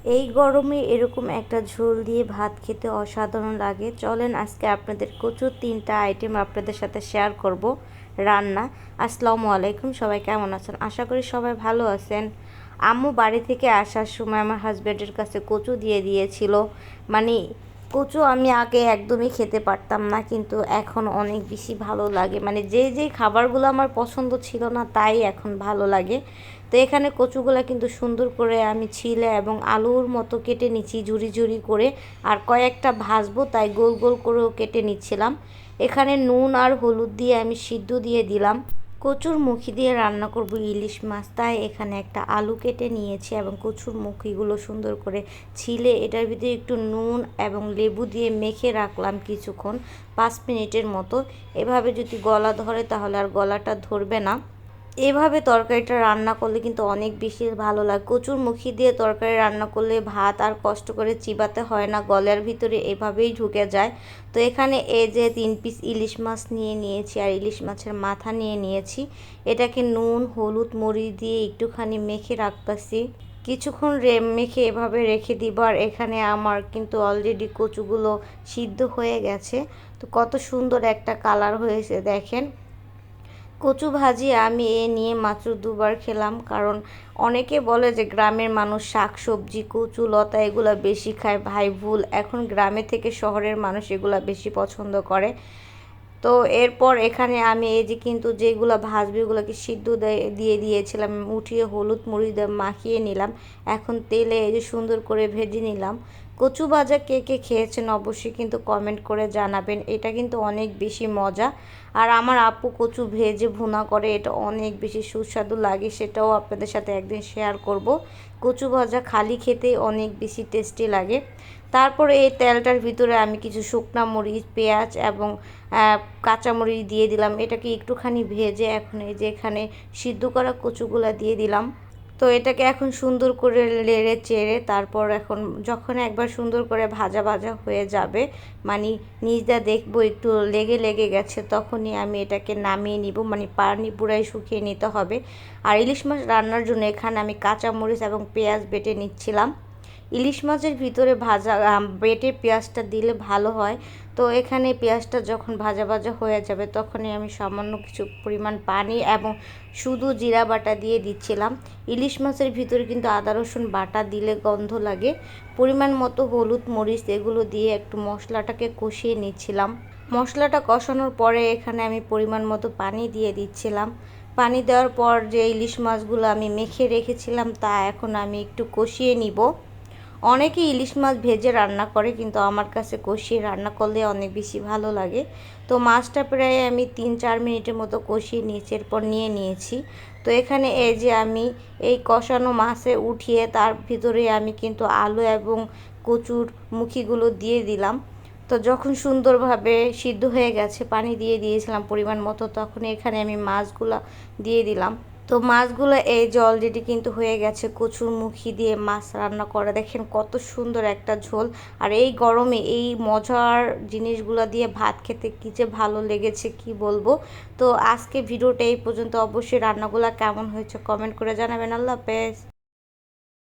এই গরমে এরকম একটা ঝোল দিয়ে ভাত খেতে অসাধারণ লাগে। চলেন আজকে আপনাদের কচুর 3টা আইটেম আপনাদের সাথে শেয়ার করব রান্না। আসসালামু আলাইকুম, সবাই কেমন আছেন? আশা করি সবাই ভালো আছেন। আম্মু বাড়ি থেকে আসার সময় আমার হাজব্যান্ডের কাছে কচু দিয়ে দিয়েছিল। মানে কচু আমি আগে একদমই খেতে পারতাম না, কিন্তু এখন অনেক বেশি ভালো লাগে। মানে যে খাবারগুলো আমার পছন্দ ছিল না তাই এখন ভালো লাগে। তো এখানে কচুগুলা কিন্তু সুন্দর করে আমি ছিলে এবং আলুর মতো কেটে নিচ্ছি ঝুরি ঝুরি করে, আর কয়েকটা ভাজবো তাই গোল গোল করেও কেটে নিচ্ছিলাম। এখানে নুন আর হলুদ দিয়ে আমি সিদ্ধ দিয়ে দিলাম। কচুর মুখি দিয়ে রান্না করব ইলিশ মাছ, তাই এখানে একটা আলু কেটে নিয়েছি এবং কচুর মুখিগুলো সুন্দর করে ছিলে এটার ভিতরে একটু নুন এবং লেবু দিয়ে মেখে রাখলাম কিছুক্ষণ, 5 মিনিটের মতো। এভাবে যদি গলা ধরে তাহলে আর গলাটা ধরবে না। এভাবে তরকারিটা রান্না করলে কিন্তু অনেক বেশি ভালো লাগে। কচুর মুখি দিয়ে তরকারি রান্না করলে ভাত আর কষ্ট করে চিবাতে হয় না, গলার ভিতরে এভাবেই ঢুকে যায়। তো এখানে এই যে 3 পিস ইলিশ মাছ নিয়ে নিয়েছি আর ইলিশ মাছের মাথা নিয়ে নিয়েছি। এটাকে নুন হলুদ মরিচ দিয়ে একটুখানি মেখে রাখতেছি, কিছুক্ষণ মেখে এভাবে রেখে দিব। আর এখানে আমার কিন্তু অলরেডি কচুগুলো সিদ্ধ হয়ে গেছে। তো কত সুন্দর একটা কালার হয়েছে দেখেন। কচু ভাজি আমি নিয়ে মাত্র 2বার খেলাম, কারণ অনেকে বলে যে গ্রামের মানুষ শাক সবজি কচু লতা এগুলো বেশি খায়। ভাই ভুল, এখন গ্রামে থেকে শহরের মানুষ এগুলা বেশি পছন্দ করে। তো এরপর এখানে আমি এই যে কিন্তু যেগুলো ভাজবে ওগুলোকে সিদ্ধ দিয়ে দিয়েছিলাম, উঠিয়ে হলুদ মরিচ দিয়ে মাখিয়ে নিলাম। এখন তেলে এই যে সুন্দর করে ভেজে নিলাম। কচু ভাজা কে কে খেয়েছেন অবশ্যই কিন্তু কমেন্ট করে জানাবেন, এটা কিন্তু অনেক বেশি মজা। আর আমার আপু কচু ভেজে ভুনা করে, এটা অনেক বেশি সুস্বাদু লাগে, সেটাও আপনাদের সাথে একদিন শেয়ার করব। কচু ভাজা খালি খেতেই অনেক বেশি টেস্টি লাগে। তারপরে এই তেলটার ভিতরে আমি কিছু শুকনা মরিচ পেঁয়াজ এবং কাঁচামরিচ দিয়ে দিলাম। এটাকে একটুখানি ভেজে এখন এই যে এখানে সিদ্ধ করা কচুগুলা দিয়ে দিলাম। তো এটাকে এখন সুন্দর করে নেড়ে চেড়ে তারপর এখন যখন একবার সুন্দর করে ভাজা ভাজা হয়ে যাবে, মানে নিচটা দেখবো একটু লেগে লেগে গেছে, তখনই আমি এটাকে নামিয়ে নিব। মানে পানি পুরাই শুকিয়ে নিতে হবে। আর ইলিশ মাছ রান্নার জন্য এখানে আমি কাঁচামরিচ এবং পেঁয়াজ বেটে নিচ্ছিলাম। ইলিশ মাছের ভিতরে ভাজা বেটে পেঁয়াজটা দিলে ভালো হয়। তো এখানে পেঁয়াজটা যখন ভাজা ভাজা হয়ে যাবে তখনই আমি সামান্য কিছু পরিমাণ পানি এবং শুধু জিরা বাটা দিয়ে দিচ্ছিলাম। ইলিশ মাছের ভিতরে কিন্তু আদা রসুন বাটা দিলে গন্ধ লাগে। পরিমাণ মতো হলুদ মরিচ এগুলো দিয়ে একটু মশলাটাকে কষিয়ে নিচ্ছিলাম। মশলাটা কষানোর পরে এখানে আমি পরিমাণ মতো পানি দিয়ে দিচ্ছিলাম। পানি দেওয়ার পর যে ইলিশ মাছগুলো আমি মেখে রেখেছিলাম তা এখন আমি একটু কষিয়ে নিব। অনেকে ইলিশ মাছ ভেজে রান্না করে, কিন্তু আমার কাছে কষিয়ে রান্না করলে অনেক বেশি ভালো লাগে। তো মাছটা প্রায় আমি 3-4 মিনিটের মতো কষিয়ে নিয়েছি, এরপর নিয়ে নিয়েছি। তো এখানে এই যে আমি এই কষানো মাছে উঠিয়ে তার ভিতরে আমি কিন্তু আলু এবং কচুর মুখিগুলো দিয়ে দিলাম। তো যখন সুন্দরভাবে সিদ্ধ হয়ে গেছে, পানি দিয়ে দিয়েছিলাম পরিমাণ মতো, তখন এখানে আমি মাছগুলো দিয়ে দিলাম। তো মাছগুলো এই যে অলরেডি কিন্তু হয়ে গেছে। কচুর মুখি দিয়ে মাছ রান্না করা, দেখেন কত সুন্দর একটা ঝোল। আর এই গরমে এই মজার জিনিসগুলো দিয়ে ভাত খেতে কী যে ভালো লেগেছে কি বলবো। তো আজকে ভিডিওটা এই পর্যন্ত। অবশ্যই রান্নাগুলো কেমন হয়েছে কমেন্ট করে জানাবেন। আল্লাহ হাফেজ।